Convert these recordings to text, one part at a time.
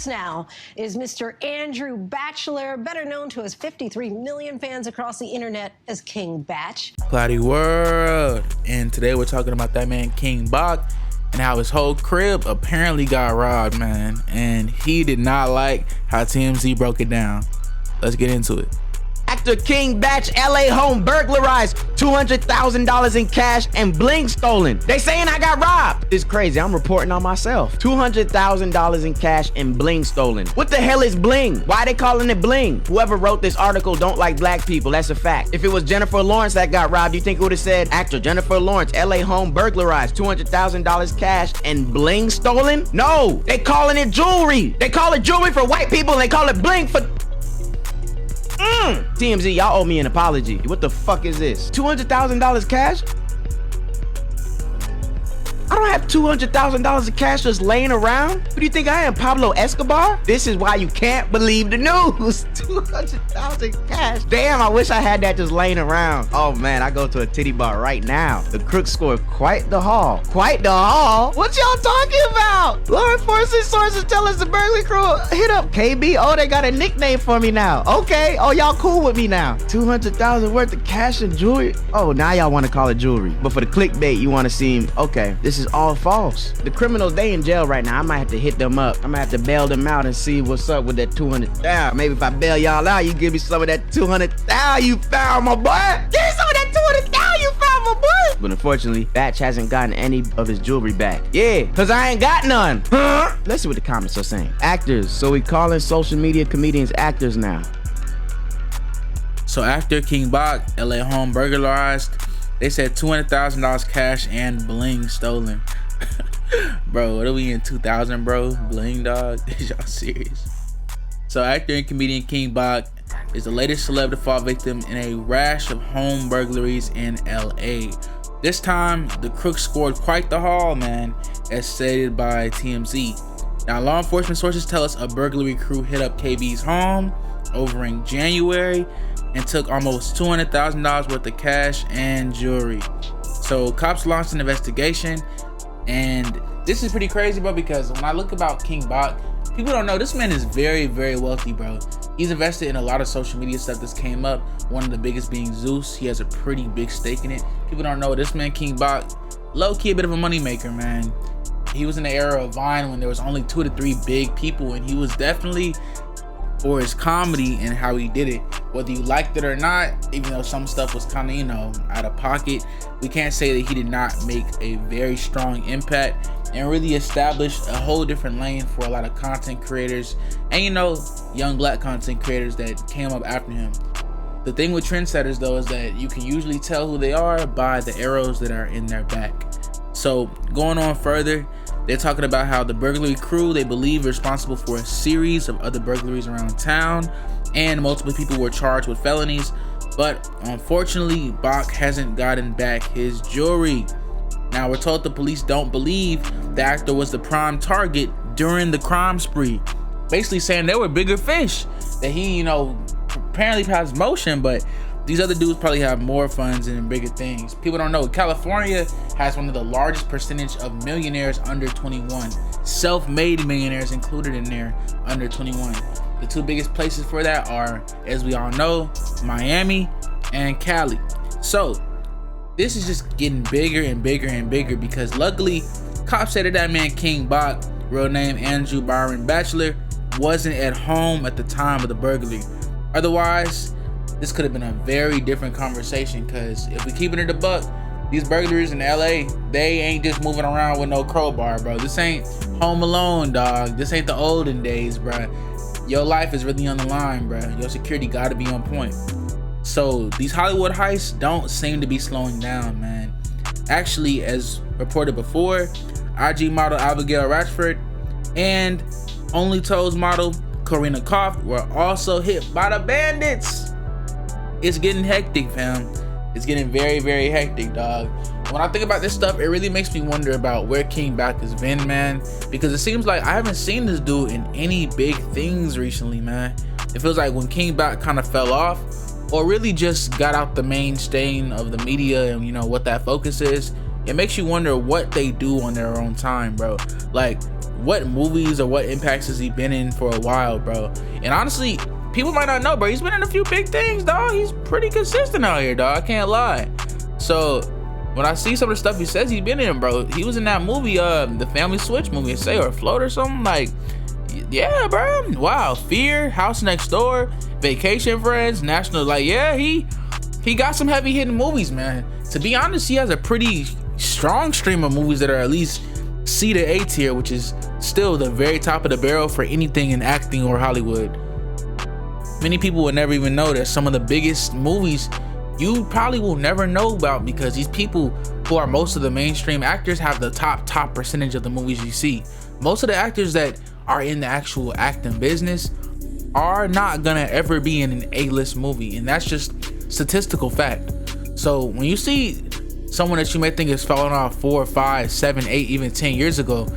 us now is Mr. Andrew Bachelor, better known to his 53 million fans across the internet as King Bach. ClowdyWorld, and today we're talking about that man King Bach and how his whole crib apparently got robbed, man, and he did not like how TMZ broke it down. Let's get into it. Actor King Bach LA home burglarized, $200,000 in cash and bling stolen. They saying I got robbed. It's crazy, I'm reporting on myself. $200,000 in cash and bling stolen. What the hell is bling? Why they calling it bling? Whoever wrote this article don't like black people, that's a fact. If it was Jennifer Lawrence that got robbed, you think it would have said, actor Jennifer Lawrence LA home burglarized, $200,000 cash and bling stolen? No, they calling it jewelry. They call it jewelry for white people and they call it bling for TMZ, y'all owe me an apology. What the fuck is this? $200,000 cash? I don't have $200,000 of cash just laying around. Who do you think I am, Pablo Escobar? This is why you can't believe the news. $200,000 cash. Damn, I wish I had that just laying around. Oh man, I go to a titty bar right now. The crooks scored quite the haul. Quite the haul? What y'all talking about? Law enforcement sources tell us the burglary crew hit up KB. Oh, they got a nickname for me now. Okay. Oh, y'all cool with me now. $200,000 worth of cash and jewelry. Oh, now y'all want to call it jewelry. But for the clickbait, you want to seem, okay, this is all false. The criminals, they in jail right now. I might have to hit them up. I might have to bail them out and see what's up with that $200,000. Maybe if I bail y'all out, you give me some of that $200,000 you found, my boy. Give me some of that $200,000 you found, my boy. But unfortunately, Bach hasn't gotten any of his jewelry back. Yeah, cause I ain't got none. Huh? Let's see what the comments are saying. Actors. So we calling social media comedians actors now. So after King Bach LA home burglarized, they said $200,000 cash and bling stolen. Bro, what are we in 2000, bro? Bling, dog? Is y'all serious? So actor and comedian King Bach is the latest celeb to fall victim in a rash of home burglaries in LA. This time, the crooks scored quite the haul, man, as stated by TMZ. Now, law enforcement sources tell us a burglary crew hit up KB's home over in January and took almost $200,000 worth of cash and jewelry. So cops launched an investigation, and this is pretty crazy, bro, because when I look about King Bach, people don't know this man is very, very wealthy, bro. He's invested in a lot of social media stuff that's came up, one of the biggest being Zeus. He has a pretty big stake in it. People don't know this man, King Bach, low-key a bit of a moneymaker, man. He was in the era of Vine when there was only 2 to 3 big people, and he was definitely, for his comedy and how he did it, whether you liked it or not, even though some stuff was kind of, you know, out of pocket, we can't say that he did not make a very strong impact and really established a whole different lane for a lot of content creators and, you know, young black content creators that came up after him. The thing with trendsetters, though, is that you can usually tell who they are by the arrows that are in their back. So going on further, they're talking about how the burglary crew, they believe, responsible for a series of other burglaries around town, and multiple people were charged with felonies, but unfortunately Bach hasn't gotten back his jewelry. Now we're told the police don't believe the actor was the prime target during the crime spree, basically saying there were bigger fish that he, you know, apparently has motion, but these other dudes probably have more funds and bigger things. People don't know, California has one of the largest percentage of millionaires under 21. Self-made millionaires included in there under 21. The 2 biggest places for that are, as we all know, Miami and Cali. So this is just getting bigger and bigger and bigger because luckily cops said that man King Bach, real name Andrew Byron Bachelor, wasn't at home at the time of the burglary. Otherwise, this could have been a very different conversation, because if we keep it in the buck, these burglaries in LA, they ain't just moving around with no crowbar, bro. This ain't Home Alone, dog. This ain't the olden days, bro. Your life is really on the line, bro. Your security gotta be on point. So these Hollywood heists don't seem to be slowing down, man. Actually, as reported before, IG model Abigail Ratchford and Only Toes model Karina Koff were also hit by the bandits. It's getting hectic, fam. It's getting very, very hectic, dog. When I think about this stuff, it really makes me wonder about where King Bach has been, man, because it seems like I haven't seen this dude in any big things recently, man. It feels like when King Bach kind of fell off, or really just got out the mainstay of the media and, you know, what that focus is, it makes you wonder what they do on their own time, bro. Like, what movies or what impacts has he been in for a while, bro. And honestly, people might not know, bro, he's been in a few big things, dog. He's pretty consistent out here, dog. I can't lie. So when I see some of the stuff he says he's been in, bro, he was in that movie, the Family Switch movie, say, or Float or something. Like, yeah, bro. Wow. Fear, House Next Door, Vacation Friends, National. Like, yeah, he got some heavy hitting movies, man. To be honest, he has a pretty strong stream of movies that are at least C to A tier, which is still the very top of the barrel for anything in acting or Hollywood. Many people would never even know that some of the biggest movies you probably will never know about, because these people who are most of the mainstream actors have the top percentage of the movies you see. Most of the actors that are in the actual acting business are not gonna ever be in an A-list movie, and that's just statistical fact. So when you see someone that you may think is falling off 4, 5, 7, 8, even 10 years ago,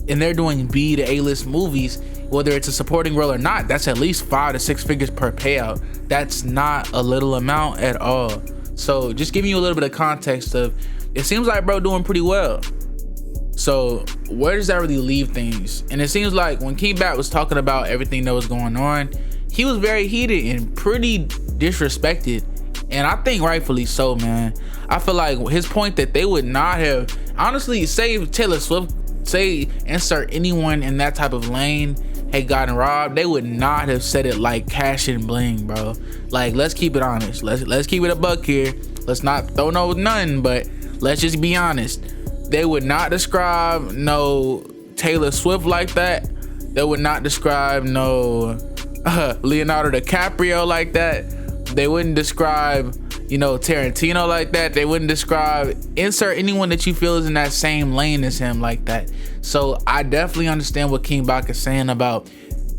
and they're doing B to A-list movies, whether it's a supporting role or not, that's at least 5 to 6 figures per payout. That's not a little amount at all. So just giving you a little bit of context of, it seems like bro doing pretty well. So where does that really leave things? And it seems like when King Bach was talking about everything that was going on, he was very heated and pretty disrespected. And I think rightfully so, man. I feel like his point that they would not have, honestly, say Taylor Swift, say insert anyone in that type of lane had gotten robbed, they would not have said it like cash and bling, bro. Like, let's keep it honest. Let's keep it a buck here. Let's not throw no nothing, but let's just be honest. They would not describe no Taylor Swift like that. They would not describe no Leonardo DiCaprio like that. They wouldn't describe, you know, Tarantino like that. They wouldn't describe, insert anyone that you feel is in that same lane as him like that. So I definitely understand what King Bach is saying about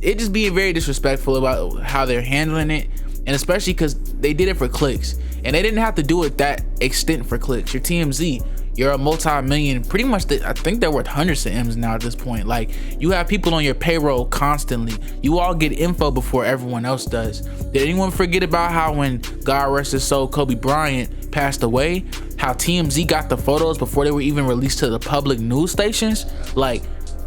it just being very disrespectful about how they're handling it, and especially because they did it for clicks, and they didn't have to do it that extent for clicks. You're TMZ. You're a multi-million, pretty much, I think they're worth hundreds of M's now at this point. Like, you have people on your payroll constantly. You all get info before everyone else does. Did anyone forget about how when, God rest his soul, Kobe Bryant passed away, how TMZ got the photos before they were even released to the public news stations? Like,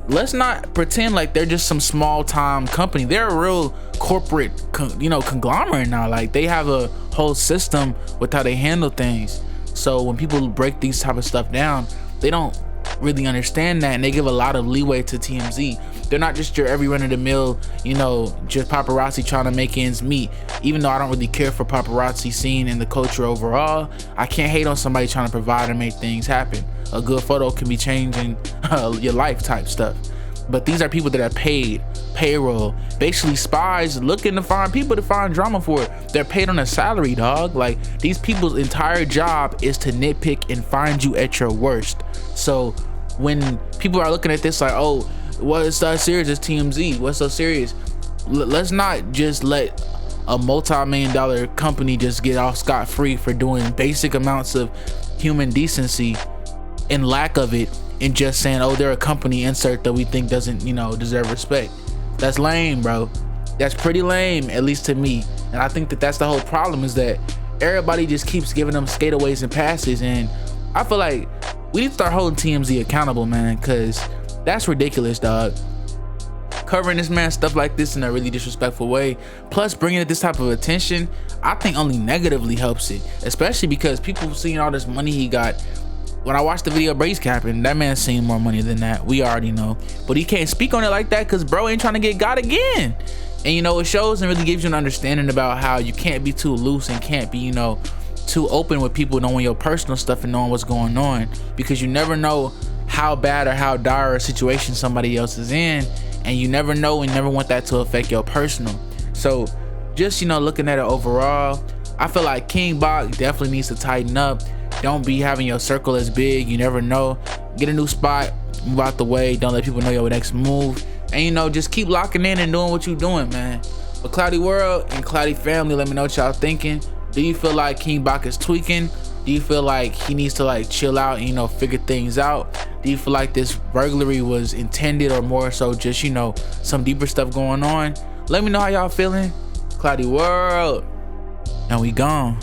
let's not pretend like they're just some small time company. They're a real corporate, conglomerate now. Like, they have a whole system with how they handle things. So when people break these type of stuff down, they don't really understand that, and they give a lot of leeway to TMZ. They're not just your every run-of-the-mill, just paparazzi trying to make ends meet. Even though I don't really care for paparazzi scene and the culture overall, I can't hate on somebody trying to provide and make things happen. A good photo can be changing your life type stuff. But these are people that are paid, payroll, basically spies looking to find people to find drama for. They're paid on a salary, dog. Like, these people's entire job is to nitpick and find you at your worst. So when people are looking at this like, oh, what's so serious? It's TMZ. What's so serious? Let's not just let a multi-million-dollar company just get off scot-free for doing basic amounts of human decency and lack of it, and just saying, oh, they're a company insert that we think doesn't, deserve respect. That's lame, bro. That's pretty lame, at least to me. And I think that that's the whole problem, is that everybody just keeps giving them skateaways and passes. And I feel like we need to start holding TMZ accountable, man, because that's ridiculous, dog. Covering this man stuff like this in a really disrespectful way, plus bringing it this type of attention, I think only negatively helps it, especially because people seeing all this money he got. When I watched the video Brace capping, that man's seen more money than that. We already know. But he can't speak on it like that because bro ain't trying to get got again. And it shows and really gives you an understanding about how you can't be too loose and can't be, too open with people knowing your personal stuff and knowing what's going on. Because you never know how bad or how dire a situation somebody else is in. And you never know and never want that to affect your personal. So just, looking at it overall, I feel like King Bach definitely needs to tighten up. Don't be having your circle as big. You never know. Get a new spot, move out the way. Don't let people know your next move. And just keep locking in and doing what you're doing, man. But Cloudy World and Cloudy family, let me know what y'all thinking. Do you feel like King Bach is tweaking? Do you feel like he needs to chill out and figure things out? Do you feel like this burglary was intended, or more so just some deeper stuff going on? Let me know how y'all feeling. Cloudy World, and we gone.